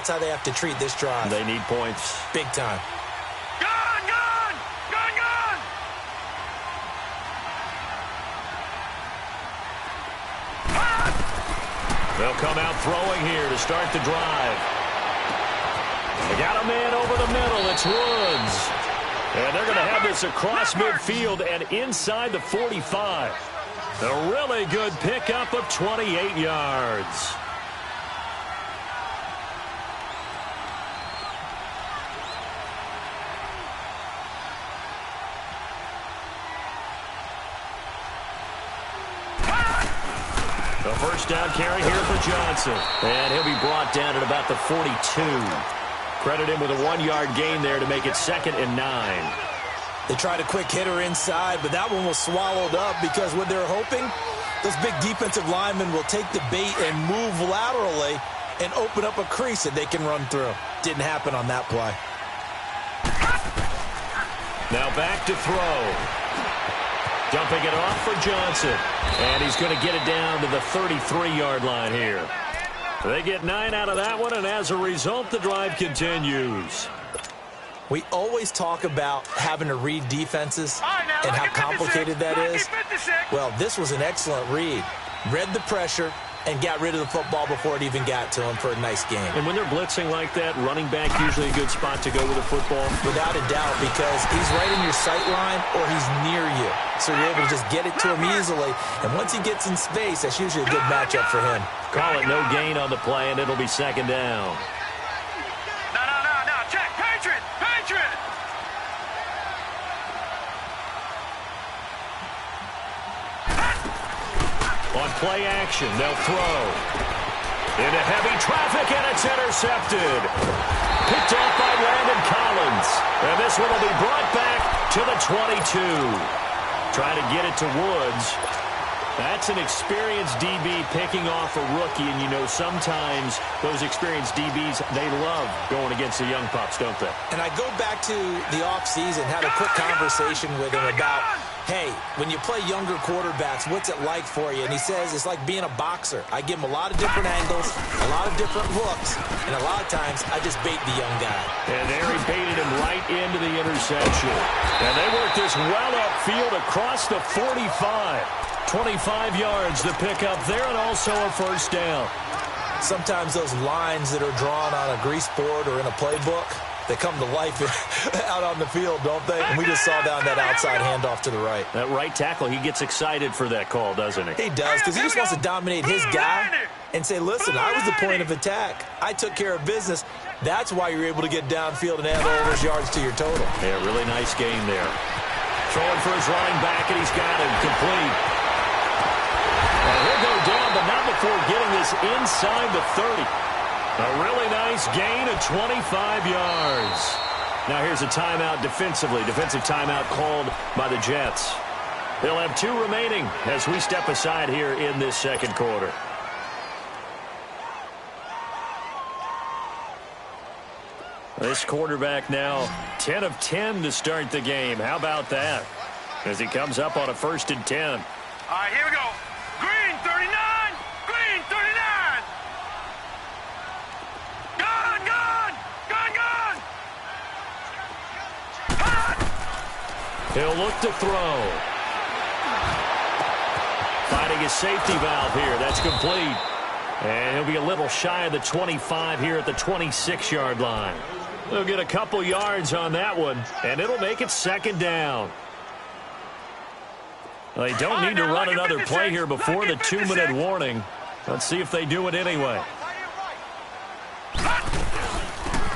that's how they have to treat this drive. They need points. Big time. Gone, gone! Gone, gone! They'll come out throwing here to start the drive. They got a man over the middle. It's Woods. And they're going to have this across midfield and inside the 45. A really good pickup of 28 yards. A first down carry here for Johnson. And he'll be brought down at about the 42. Credit him with a 1-yard gain there to make it 2nd and 9. They tried a quick hitter inside, but that one was swallowed up because what they're hoping, those big defensive linemen will take the bait and move laterally and open up a crease that they can run through. Didn't happen on that play. Now back to throw. Dumping it off for Johnson. And he's going to get it down to the 33-yard line here. They get 9 out of that one, and as a result, the drive continues. We always talk about having to read defenses and how complicated that is. Well, this was an excellent read. Read the pressure and got rid of the football before it even got to him for a nice game. And when they're blitzing like that, running back usually a good spot to go with the football? Without a doubt, because he's right in your sight line or he's near you. So you're able to just get it to him easily. And once he gets in space, that's usually a good matchup for him. Call it no gain on the play, and it'll be 2nd down. No. Check. Patriot. Patriot. On play action, they'll throw. Into heavy traffic, and it's intercepted. Picked off by Landon Collins. And this one will be brought back to the 22. Trying to get it to Woods. That's an experienced DB picking off a rookie, and you know sometimes those experienced DBs, they love going against the young pups, don't they? And I go back to the offseason, had a quick conversation with him about, hey, when you play younger quarterbacks, what's it like for you? And he says it's like being a boxer. I give him a lot of different angles, a lot of different looks, and a lot of times I just bait the young guy. And there he baited him right into the interception. And they work this well upfield across the 45. 25 yards to pick up there, and also a first down. Sometimes those lines that are drawn on a grease board or in a playbook, they come to life out on the field, don't they? And we just saw down that outside handoff to the right. That right tackle, he gets excited for that call, doesn't he? He does, because he just wants to dominate his guy and say, listen, I was the point of attack. I took care of business. That's why you're able to get downfield and add all those yards to your total. Yeah, really nice game there. Throwing for his running back, and he's got him complete. He'll go down, but not before getting this inside the 30. A really nice gain of 25 yards. Now here's a timeout defensively. Defensive timeout called by the Jets. They'll have 2 remaining as we step aside here in this second quarter. This quarterback now 10 of 10 to start the game. How about that? As he comes up on a 1st and 10. All right, here we go. Green 39. Green 39. Gone, gone. Gone, gone. He'll look to throw. Finding his safety valve here. That's complete. And he'll be a little shy of the 25 here at the 26-yard line. They'll get a couple yards on that one, and it'll make it 2nd down. Well, they don't need to run another play here before the 2-minute warning. Let's see if they do it anyway.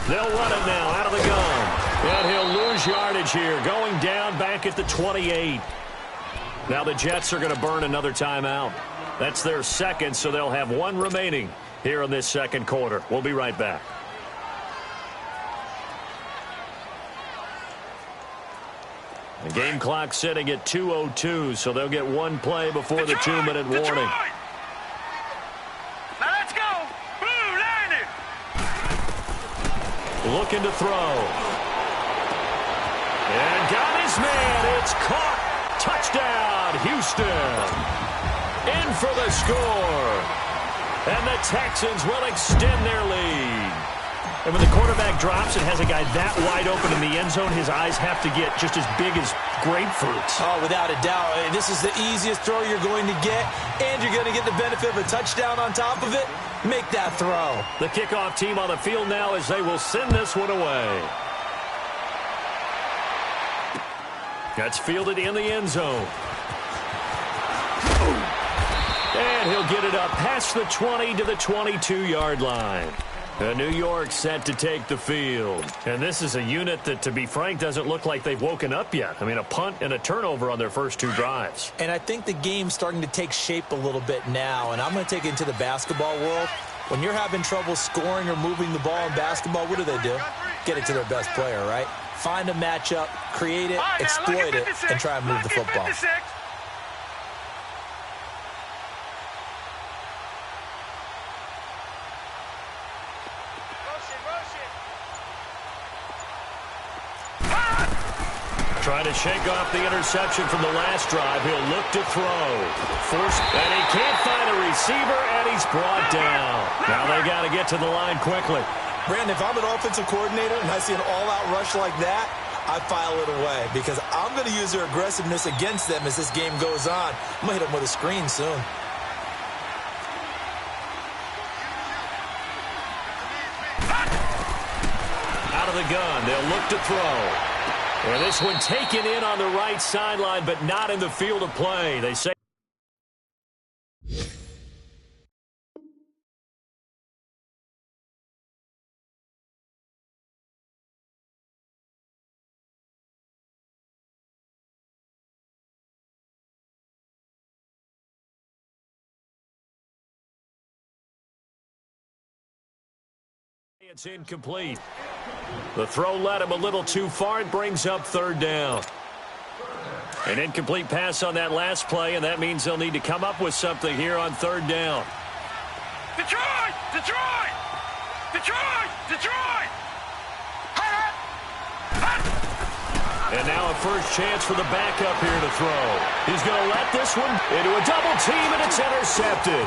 They'll run it now out of the gun. And he'll lose yardage here, going down back at the 28. Now the Jets are going to burn another timeout. That's their 2nd, so they'll have 1 remaining here in this second quarter. We'll be right back. The game clock sitting at 2:02, so they'll get 1 play before the 2-minute warning. Now let's go. Blue line. Looking to throw. And got his man. It's caught. Touchdown, Houston. In for the score. And the Texans will extend their lead. And when the quarterback drops and has a guy that wide open in the end zone, his eyes have to get just as big as grapefruits. Oh, without a doubt. This is the easiest throw you're going to get, and you're going to get the benefit of a touchdown on top of it. Make that throw. The kickoff team on the field now as they will send this one away. That's fielded in the end zone. And he'll get it up past the 20 to the 22-yard line. New York set to take the field. And this is a unit that, to be frank, doesn't look like they've woken up yet. I mean, a punt and a turnover on their first two drives. And I think the game's starting to take shape a little bit now. And I'm going to take it into the basketball world. When you're having trouble scoring or moving the ball in basketball, what do? Get it to their best player, right? Find a matchup, create it, exploit it, and try and move the football. Trying to shake off the interception from the last drive. He'll look to throw. And he can't find a receiver, and he's brought down. Now they got to get to the line quickly. Brandon, if I'm an offensive coordinator and I see an all-out rush like that, I file it away because I'm going to use their aggressiveness against them as this game goes on. I'm going to hit them with a screen soon. Out of the gun, they'll look to throw. And this one taken in on the right sideline, but not in the field of play. They say. It's incomplete. The throw led him a little too far. It brings up third down. An incomplete pass on that last play, and that means they'll need to come up with something here on third down. Detroit! Detroit! Detroit! Detroit! And now a first chance for the backup here to throw. He's going to let this one into a double team, and it's intercepted.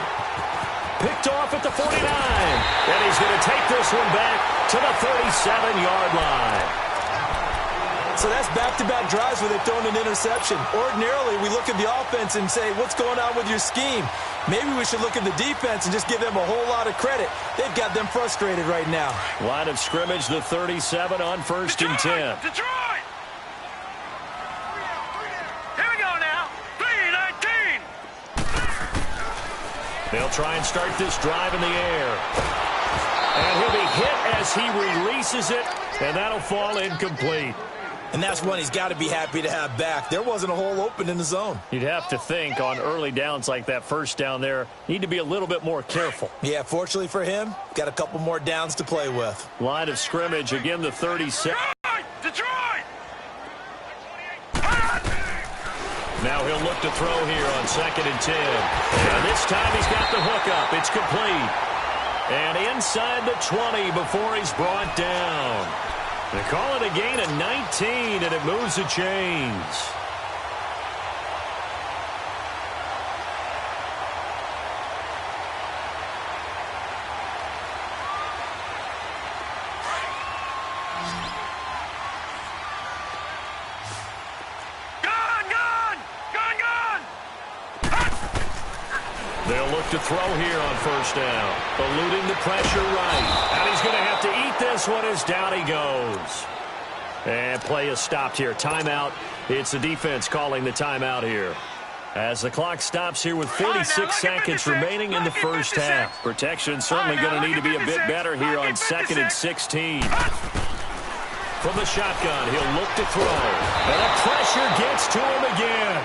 Picked off at the 49. And he's going to take this one back to the 37-yard line. So that's back-to-back drives where they've thrown an interception. Ordinarily, we look at the offense and say, what's going on with your scheme? Maybe we should look at the defense and just give them a whole lot of credit. They've got them frustrated right now. Line of scrimmage, the 37 on first and 10. Detroit! Here we go now. 3-19. They'll try and start this drive in the air. And he'll be hit as he releases it, and that'll fall incomplete. And that's one he's got to be happy to have back. There wasn't a hole open in the zone. You'd have to think on early downs like that first down there, need to be a little bit more careful. Yeah, fortunately for him, got a couple more downs to play with. Line of scrimmage, again the 37. Detroit! Now he'll look to throw here on 2nd and 10. And this time he's got the hook up. It's complete. And inside the 20 before he's brought down. They call it a gain of 19, and it moves the chains. They'll look to throw here on first down. Eluding the pressure right. And he's going to have to eat this one as down he goes. And play is stopped here. Timeout. It's the defense calling the timeout here. As the clock stops here with 46 seconds remaining in the first half. Protection certainly going to need to be a bit better here on 2nd and 16. From the shotgun, he'll look to throw. And the pressure gets to him again.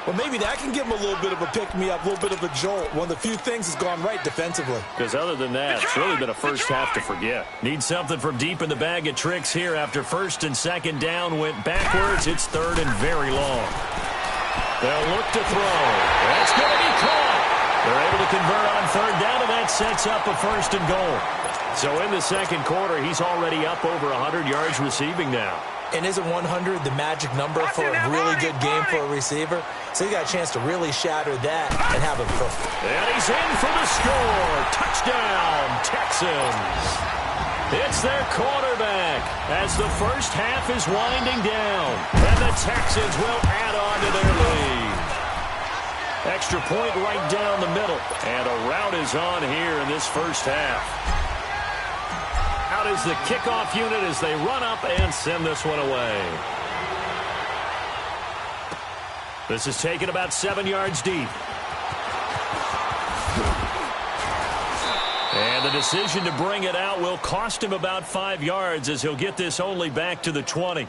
Well, maybe that can give him a little bit of a pick-me-up, a little bit of a jolt. One of the few things has gone right defensively. Because other than that, it's really been a first half to forget. Need something from deep in the bag of tricks here after 1st and 2nd down went backwards. It's 3rd and very long. They'll look to throw. That's going to be caught. They're able to convert on 3rd down, and that sets up a 1st and goal. So in the 2nd quarter, he's already up over 100 yards receiving now. And isn't 100 the magic number for a really good game for a receiver? So he got a chance to really shatter that and have him perfect. And he's in for the score. Touchdown, Texans. their quarterback as the first half is winding down. And the Texans will add on to their lead. Extra point right down the middle. And a rout is on here in this first half. Out is the kickoff unit as they run up and send this one away. This is taken about 7 yards deep. And the decision to bring it out will cost him about 5 yards as he'll get this only back to the 20.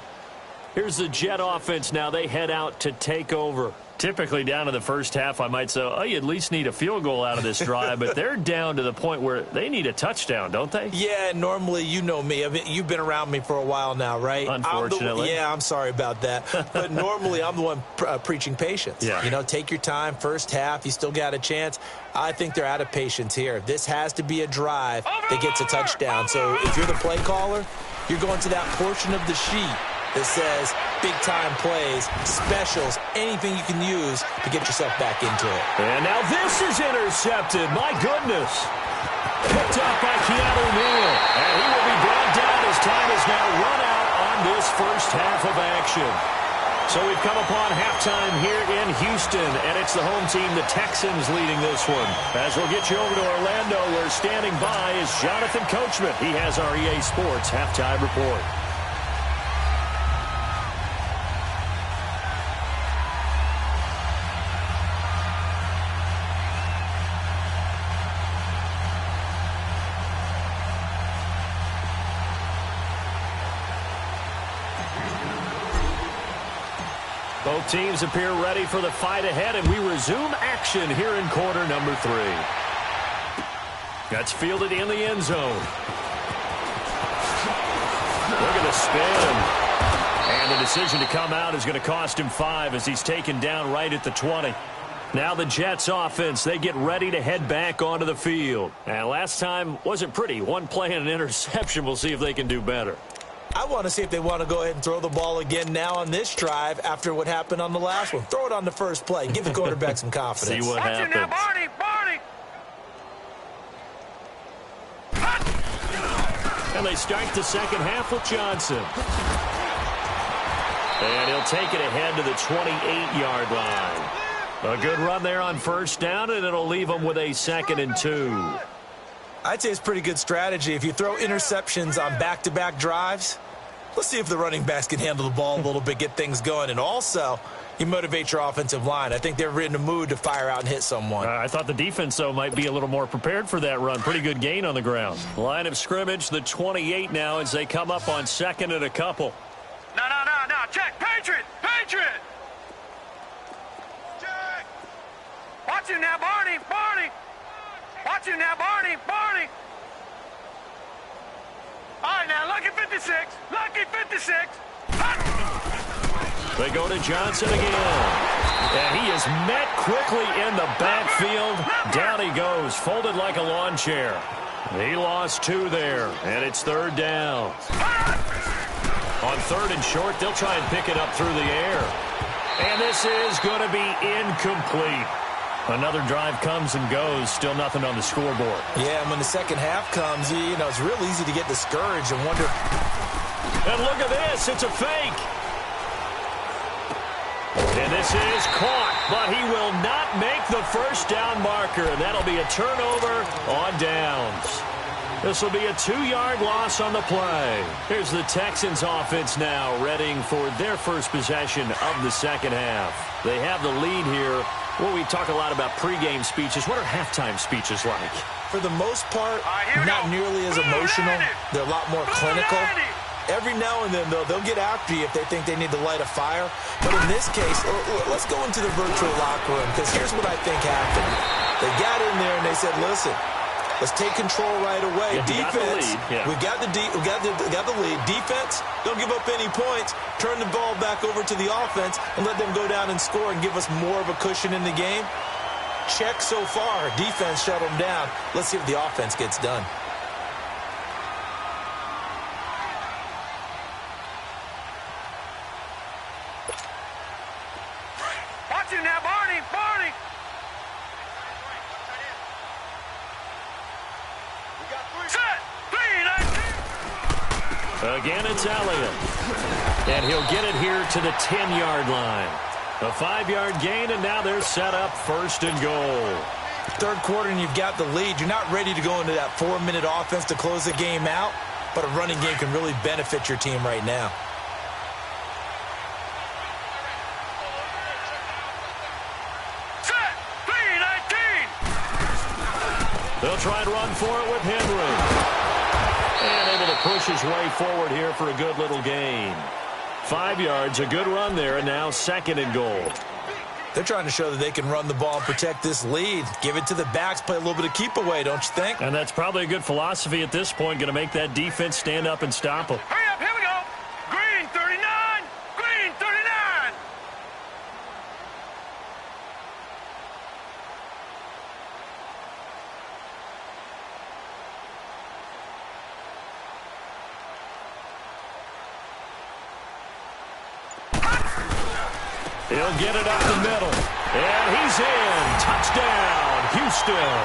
Here's the Jet offense now. They head out to take over. Typically down in the first half, I might say, oh, you at least need a field goal out of this drive, but they're down to the point where they need a touchdown, don't they? Yeah, normally, you know me. I mean, you've been around me for a while now, right? Unfortunately. I'm sorry about that. But normally, I'm the one preaching patience. Yeah. You know, take your time. First half, you still got a chance. I think they're out of patience here. This has to be a drive that gets a touchdown. So if you're the play caller, you're going to that portion of the sheet that says big-time plays, specials, anything you can use to get yourself back into it. And now this is intercepted. My goodness. Picked up by Keanu Neal. And he will be brought down as time has now run out on this first half of action. So we've come upon halftime here in Houston, and it's the home team, the Texans, leading this one. As we'll get you over to Orlando, where standing by is Jonathan Coachman. He has our EA Sports halftime report. Both teams appear ready for the fight ahead, and we resume action here in quarter number 3. That's fielded in the end zone. Look at the spin. And the decision to come out is going to cost him 5 as he's taken down right at the 20. Now the Jets offense, they get ready to head back onto the field. And last time wasn't pretty. One play and an interception. We'll see if they can do better. I want to see if they want to go ahead and throw the ball again now on this drive after what happened on the last one. Throw it on the first play. Give the quarterback some confidence. See what happens. Now, Barney, Barney. And they start the second half with Johnson. And he'll take it ahead to the 28-yard line. A good run there on first down, and it'll leave them with a 2nd and 2. I'd say it's pretty good strategy. If you throw interceptions on back-to-back drives, let's see if the running backs can handle the ball a little bit, get things going. And also, you motivate your offensive line. I think they're in the mood to fire out and hit someone. I thought the defense, though, might be a little more prepared for that run. Pretty good gain on the ground. Line of scrimmage, the 28 now as they come up on 2nd and a couple. No. Check. Patriot. Check. Watch you now, Barney. Watch you now, Barney. All right, now, lucky 56. They go to Johnson again. And he is met quickly in the backfield. Down he goes, folded like a lawn chair. He lost 2 there, and it's 3rd down. On 3rd and short, they'll try and pick it up through the air. And this is going to be incomplete. Another drive comes and goes, still nothing on the scoreboard. Yeah, and when the second half comes, you know, it's real easy to get discouraged and wonder. And look at this, it's a fake. And this is caught, but he will not make the first down marker. That'll be a turnover on downs. This will be a 2-yard loss on the play. Here's the Texans offense now, readying for their first possession of the second half. They have the lead here. Well, we talk a lot about pregame speeches. What are halftime speeches like? For the most part, not nearly as emotional. They're a lot more clinical. Every now and then, though, they'll get after you if they think they need to light a fire. But in this case, let's go into the virtual locker room, because here's what I think happened. They got in there and they said, listen, let's take control right away. Defense, we got the lead. Defense, don't give up any points. Turn the ball back over to the offense and let them go down and score and give us more of a cushion in the game. Check so far. Defense shut them down. Let's see if the offense gets done. Watch you now, Barney. Set. 3-19. Again, it's Elliott. And he'll get it here to the 10-yard line. A 5-yard gain, and now they're set up 1st and goal. Third quarter, and you've got the lead. You're not ready to go into that 4-minute offense to close the game out, but a running game can really benefit your team right now. They'll try and run for it with Henry. And able to push his way forward here for a good little gain. 5 yards, a good run there, and now 2nd and goal. They're trying to show that they can run the ball and protect this lead. Give it to the backs, play a little bit of keep away, don't you think? And that's probably a good philosophy at this point, going to make that defense stand up and stop them. Hurry up, here we go. Green 39, green 39. He'll get it up the middle. And he's in. Touchdown, Houston.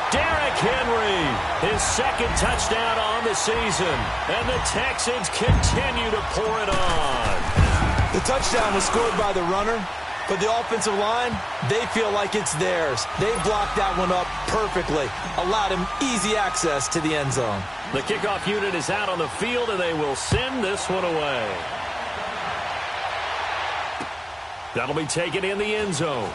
Derrick Henry, his 2nd touchdown on the season. And the Texans continue to pour it on. The touchdown was scored by the runner, but the offensive line, they feel like it's theirs. They blocked that one up perfectly, allowed him easy access to the end zone. The kickoff unit is out on the field, and they will send this one away. That'll be taken in the end zone.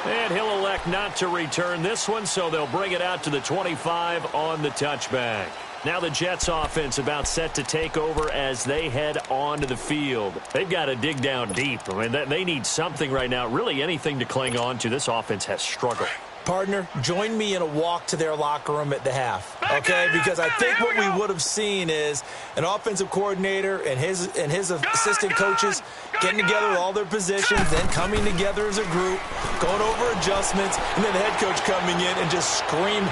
And he'll elect not to return this one, so they'll bring it out to the 25 on the touchback. Now the Jets offense about set to take over as they head onto the field. They've got to dig down deep. I mean, they need something right now, really anything to cling on to. This offense has struggled. Partner, join me in a walk to their locker room at the half, okay? Because I think what we would have seen is an offensive coordinator and his assistant coaches getting together with all their positions, then coming together as a group, going over adjustments, and then the head coach coming in and just screaming,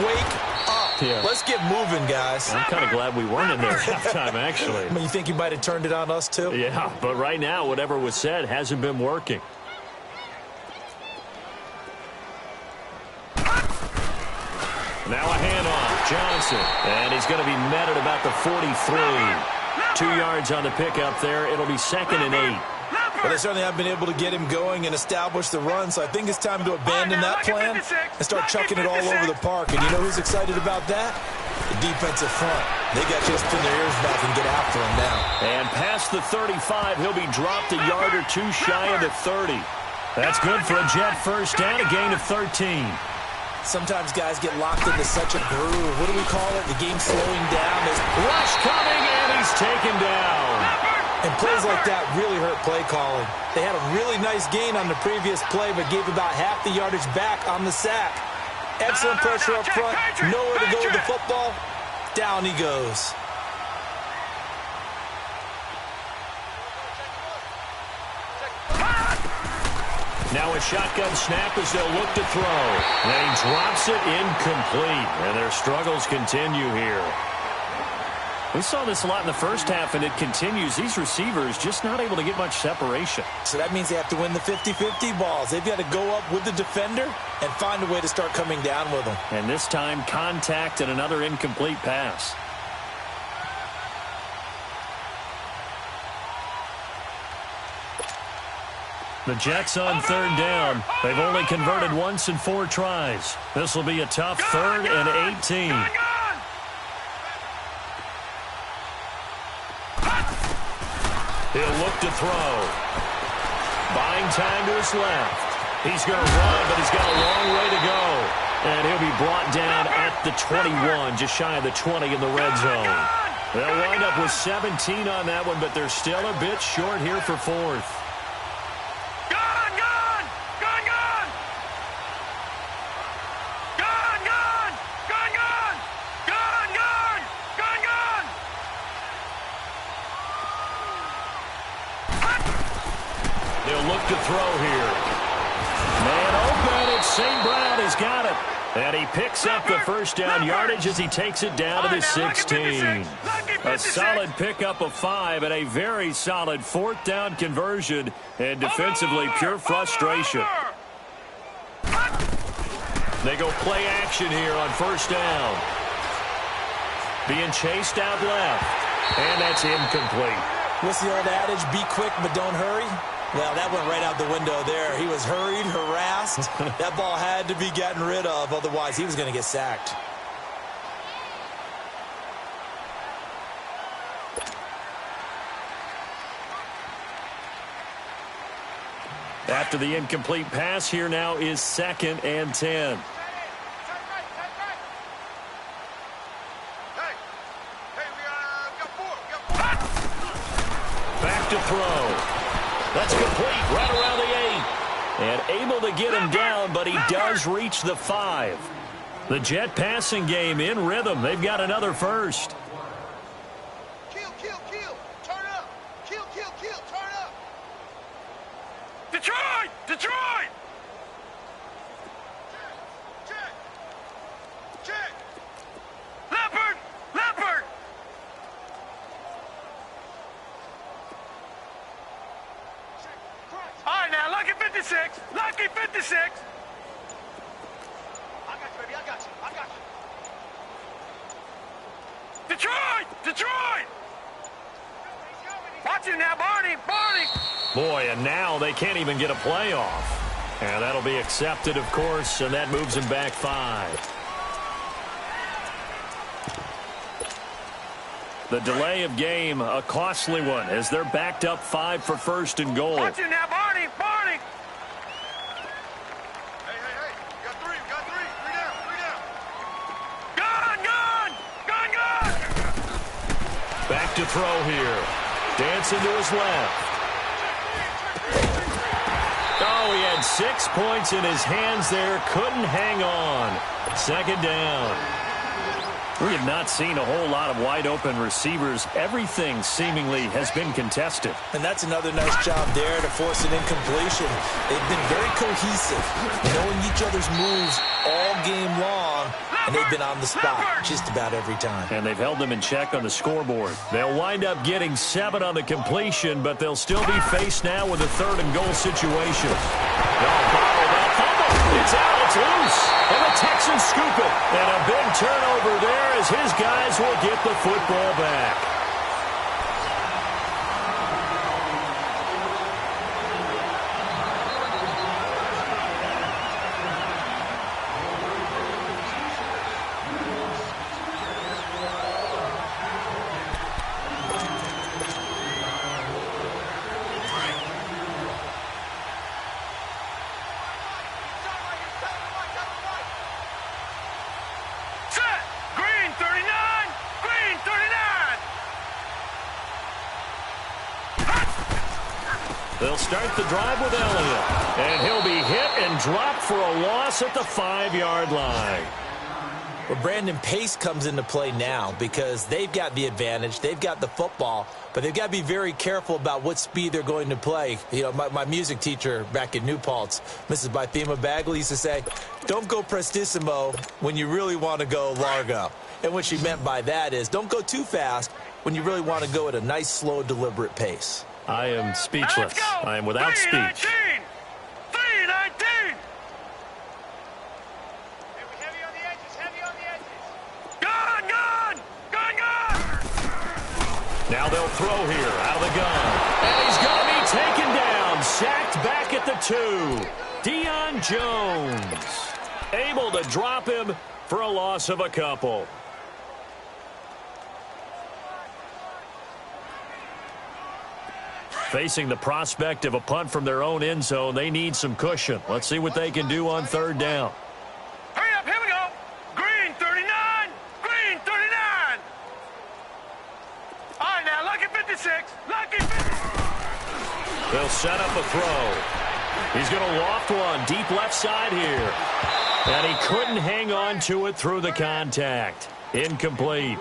"Wake up. Yeah. Let's get moving, guys." I'm kind of glad we weren't in there at halftime, actually. I mean, you think he might have turned it on us, too? Yeah, but right now, whatever was said hasn't been working. Now a handoff, Johnson, and he's going to be met at about the 43. 2 yards on the pickup there. It'll be 2nd and 8. Well, they certainly have been able to get him going and establish the run, so I think it's time to abandon that plan and start chucking it all over the park. And you know who's excited about that? The defensive front. They got you to spin their ears back and get after him now. And past the 35, he'll be dropped a yard or two shy of the 30. That's good for a Jet first down, a gain of 13. Sometimes guys get locked into such a groove. What do we call it? The game slowing down. There's rush coming, and he's taken down. And plays like that really hurt play calling. They had a really nice gain on the previous play, but gave about half the yardage back on the sack. Excellent pressure up front. Nowhere to go with the football. Down he goes. Now a shotgun snap as they'll look to throw. And he drops it incomplete. And their struggles continue here. We saw this a lot in the first half, and it continues. These receivers just not able to get much separation. So that means they have to win the 50-50 balls. They've got to go up with the defender and find a way to start coming down with them. And this time, contact and another incomplete pass. The Jets on 3rd down. They've only converted once in 4 tries. This will be a tough 3rd and 18. He'll look to throw. Buying time to his left. He's going to run, but he's got a long way to go. And he'll be brought down at the 21, just shy of the 20 in the red zone. They'll wind up with 17 on that one, but they're still a bit short here for 4th. Look to throw here. Man open, it's St. Brown. He's got it. And he picks up the first down yardage as he takes it down to the 16. A solid pickup of 5 and a very solid 4th down conversion. And defensively, pure frustration. They go play action here on 1st down. being chased out left. And that's incomplete. What's the old adage? Be quick, but don't hurry. Well, that went right out the window there. He was hurried, harassed. That ball had to be gotten rid of. Otherwise, he was going to get sacked. After the incomplete pass, here now is 2nd and 10. Back to throw. That's complete right around the 8. And able to get him down, but he does reach the 5. The Jet passing game in rhythm. They've got another first. Kill. Turn up. Kill. Turn up. Detroit! Check. Leopard! All right, now, lucky 56. I got you, baby. I got you. Detroit! Watch him now, Barney! Boy, and now they can't even get a playoff. And that'll be accepted, of course, and that moves him back 5. The delay of game, a costly one, as they're backed up 5 for 1st and goal. Watch him now, Barney! Hey. We got three. Three down. Gun! Back to throw here. Dancing to his left. Oh, he had 6 points in his hands there. Couldn't hang on. 2nd down. We have not seen a whole lot of wide-open receivers. Everything seemingly has been contested. And that's another nice job there to force an incompletion. They've been very cohesive, knowing each other's moves all game long, and they've been on the spot just about every time. And they've held them in check on the scoreboard. They'll wind up getting 7 on the completion, but they'll still be faced now with a 3rd and goal situation. It's out, it's loose, and the Texans scoop it. And a big turnover there as his guys will get the football back. They'll start the drive with Elliott. And he'll be hit and dropped for a loss at the 5-yard line. Well, Brandon, pace comes into play now because they've got the advantage. They've got the football, but they've got to be very careful about what speed they're going to play. You know, my music teacher back in New Paltz, Mrs. Bythema Bagley, used to say, don't go prestissimo when you really want to go largo. And what she meant by that is don't go too fast when you really want to go at a nice, slow, deliberate pace. I am speechless. I am without speech. 319! Heavy on the edges. Gun! Now they'll throw here out of the gun. And he's going to be taken down. Sacked back at the 2. Deion Jones able to drop him for a loss of a couple. Facing the prospect of a punt from their own end zone, they need some cushion. Let's see what they can do on 3rd down. Hurry up, here we go. Green 39. All right, now, lucky 56. They'll set up a throw. He's going to loft one deep left side here. And he couldn't hang on to it through the contact. Incomplete.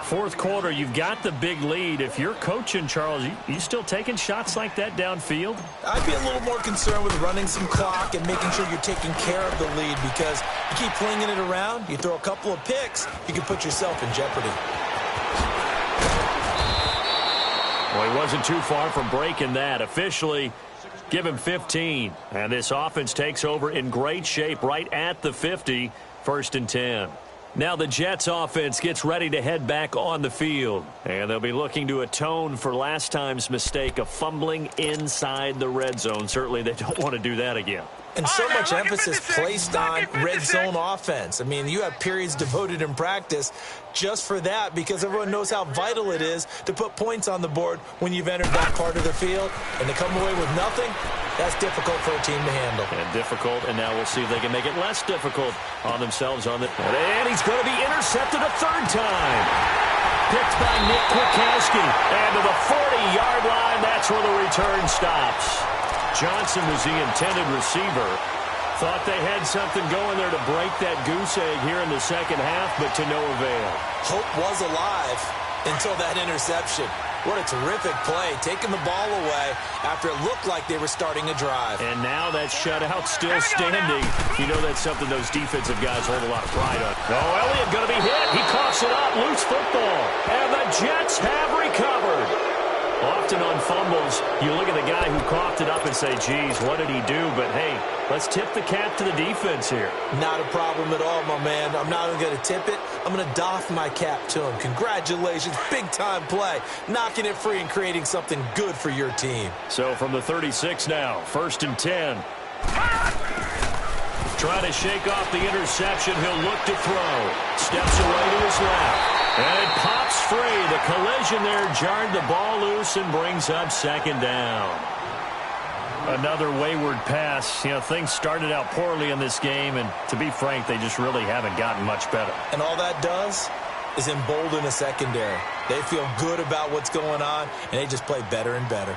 4th quarter, you've got the big lead. If you're coaching, Charles, you still taking shots like that downfield? I'd be a little more concerned with running some clock and making sure you're taking care of the lead, because you keep flinging it around, you throw a couple of picks, you can put yourself in jeopardy. Well, he wasn't too far from breaking that. Officially, give him 15. And this offense takes over in great shape right at the 50, 1st and 10. Now the Jets offense gets ready to head back on the field. And they'll be looking to atone for last time's mistake of fumbling inside the red zone. Certainly they don't want to do that again. And so much emphasis placed on red zone offense. I mean, you have periods devoted in practice just for that because everyone knows how vital it is to put points on the board when you've entered that part of the field. And to come away with nothing, that's difficult for a team to handle. And difficult, and now we'll see if they can make it less difficult on themselves. And he's going to be intercepted a third time. Picked by Nick Kwiatkowski. And to the 40-yard line, that's where the return stops. Johnson was the intended receiver. Thought they had something going there to break that goose egg here in the second half, but to no avail. Hope was alive until that interception. What a terrific play, taking the ball away after it looked like they were starting a drive. And now that shutout still standing. You know that's something those defensive guys hold a lot of pride on. Oh, Elliott going to be hit. He coughs it up. Loose football. And the Jets have recovered. Often on fumbles, you look at the guy who coughed it up and say, geez, what did he do? But, hey, let's tip the cap to the defense here. Not a problem at all, my man. I'm not even going to tip it. I'm going to doff my cap to him. Congratulations. Big-time play. Knocking it free and creating something good for your team. So from the 36 now, 1st and 10. Trying to shake off the interception. He'll look to throw. Steps away to his left. And it pops free. The collision there jarred the ball loose and brings up 2nd down. Another wayward pass. You know, things started out poorly in this game, and to be frank, they just really haven't gotten much better. And all that does is embolden a secondary. They feel good about what's going on, and they just play better and better.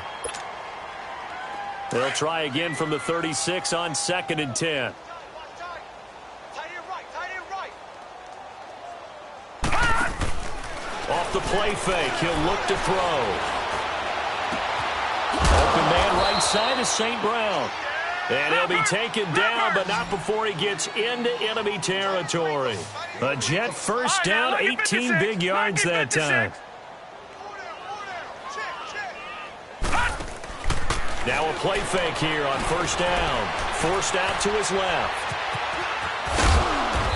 They'll try again from the 36 on 2nd and 10. Off the play fake, he'll look to throw. Open man right side is St. Brown. And he'll be taken down, but not before he gets into enemy territory. A Jet first down, 18 big yards that time. Now a play fake here on 1st down. Forced out to his left.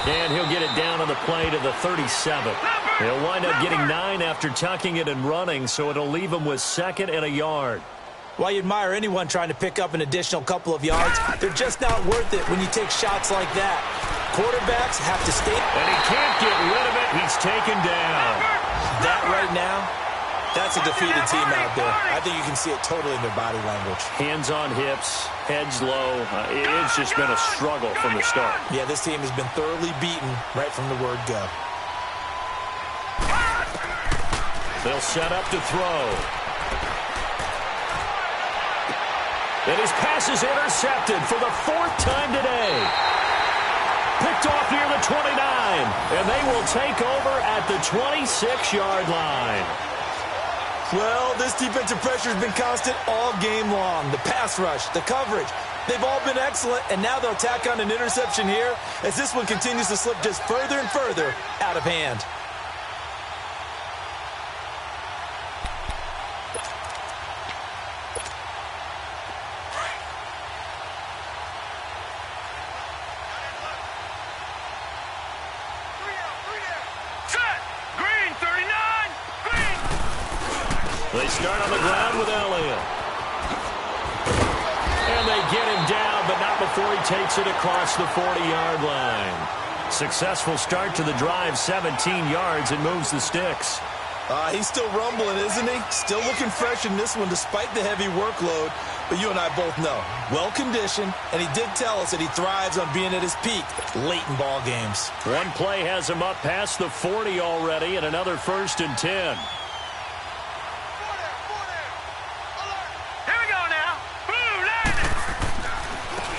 And he'll get it down on the play to the 37. He'll wind up getting 9 after tucking it and running, so it'll leave him with 2nd and a yard. While you admire anyone trying to pick up an additional couple of yards, they're just not worth it when you take shots like that. Quarterbacks have to stay. And he can't get rid of it. He's taken down. That right now, that's a defeated team out there. I think you can see it totally in their body language. Hands on hips, heads low. It's just been a struggle from the start. Yeah, this team has been thoroughly beaten right from the word go. They'll set up to throw. And his pass is intercepted for the 4th time today. Picked off near the 29. And they will take over at the 26-yard line. Well, this defensive pressure has been constant all game long. The pass rush, the coverage, they've all been excellent, and now they'll tack on an interception here as this one continues to slip just further and further out of hand. They start on the ground with Elliott. And they get him down, but not before he takes it across the 40-yard line. Successful start to the drive, 17 yards, and moves the sticks. He's still rumbling, isn't he? Still looking fresh in this one despite the heavy workload. But you and I both know, well-conditioned, and he did tell us that he thrives on being at his peak late in ball games. One play has him up past the 40 already, and another 1st and 10.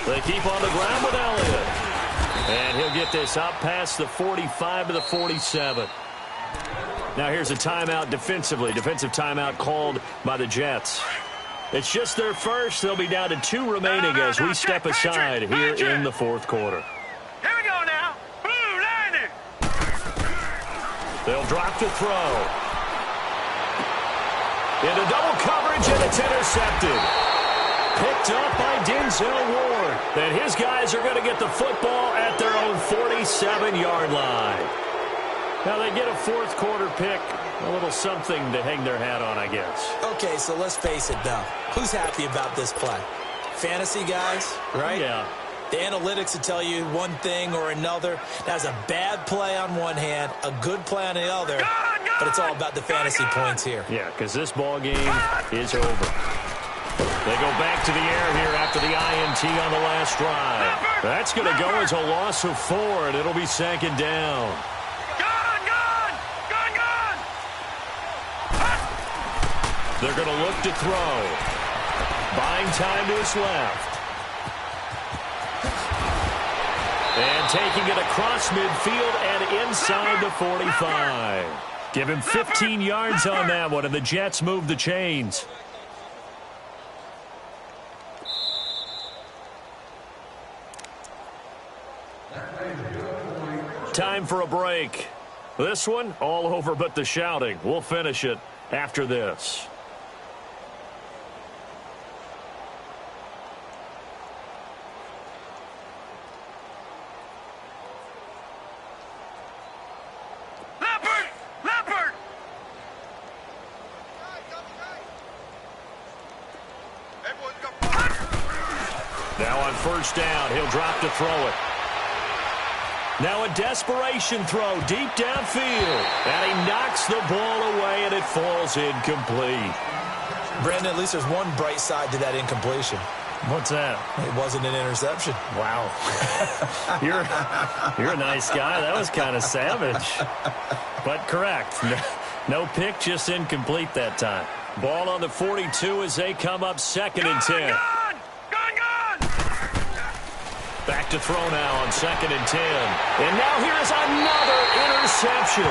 They keep on the ground with Elliott. And he'll get this up past the 45 to the 47. Now here's a timeout defensively. Defensive timeout called by the Jets. It's just their first. They'll be down to 2 remaining as we step aside here in the 4th quarter. Here we go now. Blue Lightning. They'll drop to throw. Into double coverage, and it's intercepted. Picked up by Denzel Ward. And his guys are going to get the football at their own 47-yard line. Now they get a fourth quarter pick. A little something to hang their hat on, I guess. Okay, so let's face it, though. Who's happy about this play? Fantasy guys, right? Yeah. The analytics will tell you one thing or another. That's a bad play on one hand, a good play on the other, but it's all about the fantasy points here. Yeah, because this ball game is over. They go back to the air here after the INT on the last drive. That's going to go as a loss of 4, and it'll be second down. They're going to look to throw. Buying time to his left. And taking it across midfield and inside the 45. Give him 15 yards on that one, and the Jets move the chains. Time for a break. This one, all over but the shouting. We'll finish it after this. Now on first down, he'll drop to throw it. Now a desperation throw deep downfield. And he knocks the ball away, and it falls incomplete. Brandon, at least there's one bright side to that incompletion. What's that? It wasn't an interception. Wow. You're a nice guy. That was kind of savage. But correct. No pick, just incomplete that time. Ball on the 42 as they come up second and 10. Back to throw now on second and 10. And now here is another interception.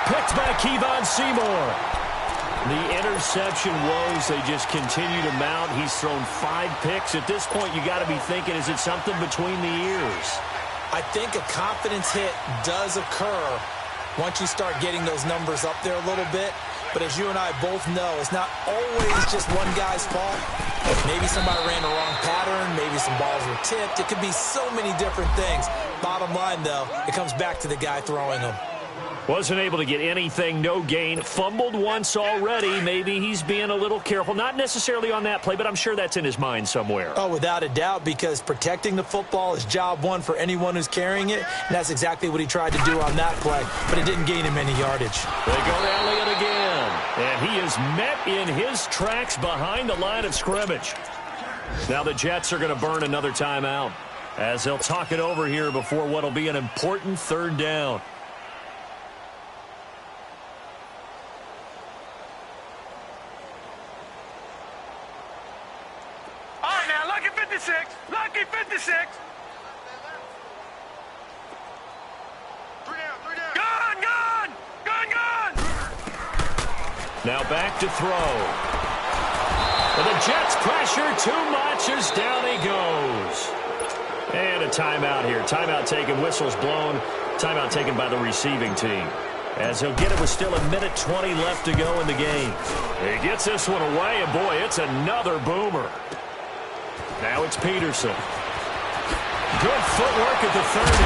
Picked by Kevon Seymour. The interception woes, they just continue to mount. He's thrown 5 picks. At this point, you got to be thinking, is it something between the ears? I think a confidence hit does occur once you start getting those numbers up there a little bit. But as you and I both know, it's not always just one guy's fault. Maybe somebody ran the wrong pattern. Maybe some balls were tipped. It could be so many different things. Bottom line, though, it comes back to the guy throwing them. Wasn't able to get anything, no gain. Fumbled once already. Maybe he's being a little careful. Not necessarily on that play, but I'm sure that's in his mind somewhere. Oh, without a doubt, because protecting the football is job one for anyone who's carrying it. And that's exactly what he tried to do on that play, but it didn't gain him any yardage. They go to Elliott again, and he is met in his tracks behind the line of scrimmage. Now the Jets are going to burn another timeout as they'll talk it over here before what will be an important third down. Lucky 56. Gun. Now back to throw. And the Jets pressure too much as down he goes. And a timeout here. Timeout taken, whistles blown. Timeout taken by the receiving team. As he'll get it with still 1:20 left to go in the game. He gets this one away, and boy, it's another boomer. Now it's Peterson. Good footwork at the 30.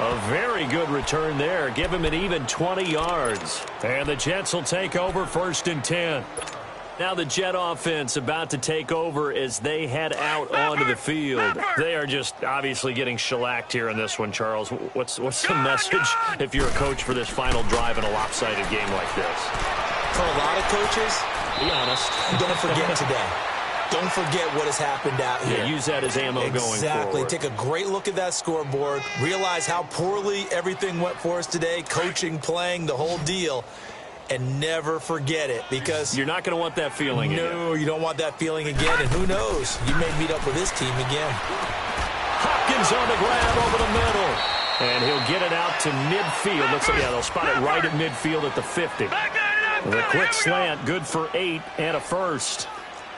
A very good return there. Give him an even 20 yards. And the Jets will take over first and 10. Now the Jet offense about to take over as they head out onto the field. They are just obviously getting shellacked here in this one, Charles. What's the message if you're a coach for this final drive in a lopsided game like this? For a lot of coaches, be honest, don't forget today. Don't forget what has happened out here. Yeah, use that as ammo going forward. Exactly. Take a great look at that scoreboard. Realize how poorly everything went for us today. Coaching, playing, the whole deal. And never forget it, because you're not going to want that feeling again. No, you don't want that feeling again. And who knows? You may meet up with this team again. Hopkins on the grab over the middle. And he'll get it out to midfield. Looks like, yeah, they'll spot it right at midfield at the 50. The quick slant, good for 8 and a first.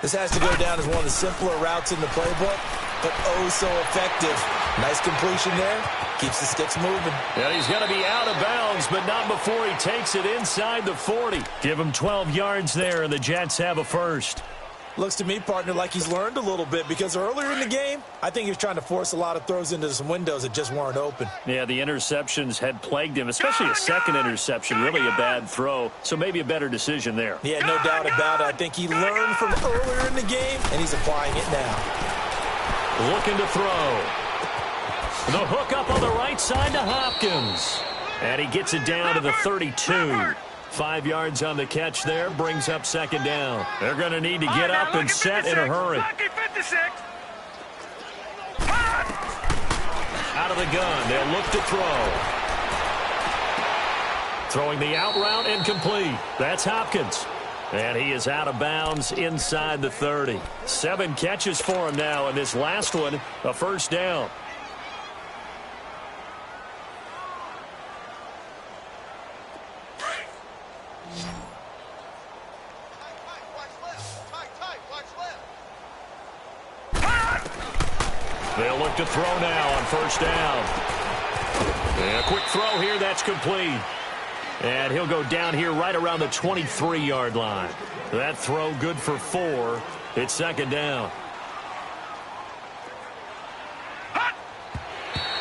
This has to go down as one of the simpler routes in the playbook, but oh so effective. Nice completion there. Keeps the sticks moving. Yeah, he's going to be out of bounds, but not before he takes it inside the 40. Give him 12 yards there, and the Jets have a first. Looks to me, partner, like he's learned a little bit because earlier in the game, I think he was trying to force a lot of throws into some windows that just weren't open. Yeah, the interceptions had plagued him, especially a second interception, really a bad throw, so maybe a better decision there. Yeah, no doubt about it. I think he learned from earlier in the game, and he's applying it now. Looking to throw. The hook up on the right side to Hopkins. And he gets it down to the 32. 5 yards on the catch there, brings up second down. They're going to need to get up and set in a hurry. Out of the gun, they'll look to throw. Throwing the out route incomplete. That's Hopkins. And he is out of bounds inside the 30. 7 catches for him now, and this last one, a first down. They'll look to throw now on first down. And a quick throw here, that's complete. And he'll go down here right around the 23-yard line. That throw good for 4. It's second down.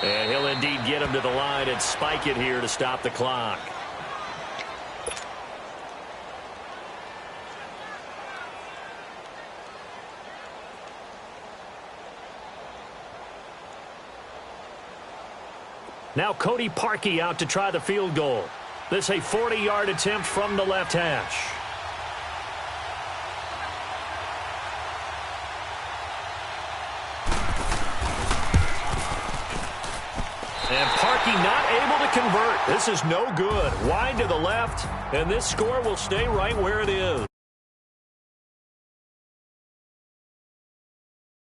And he'll indeed get him to the line and spike it here to stop the clock. Now Cody Parkey out to try the field goal. This a 40-yard attempt from the left hash. And Parkey not able to convert. This is no good. Wide to the left, and this score will stay right where it is.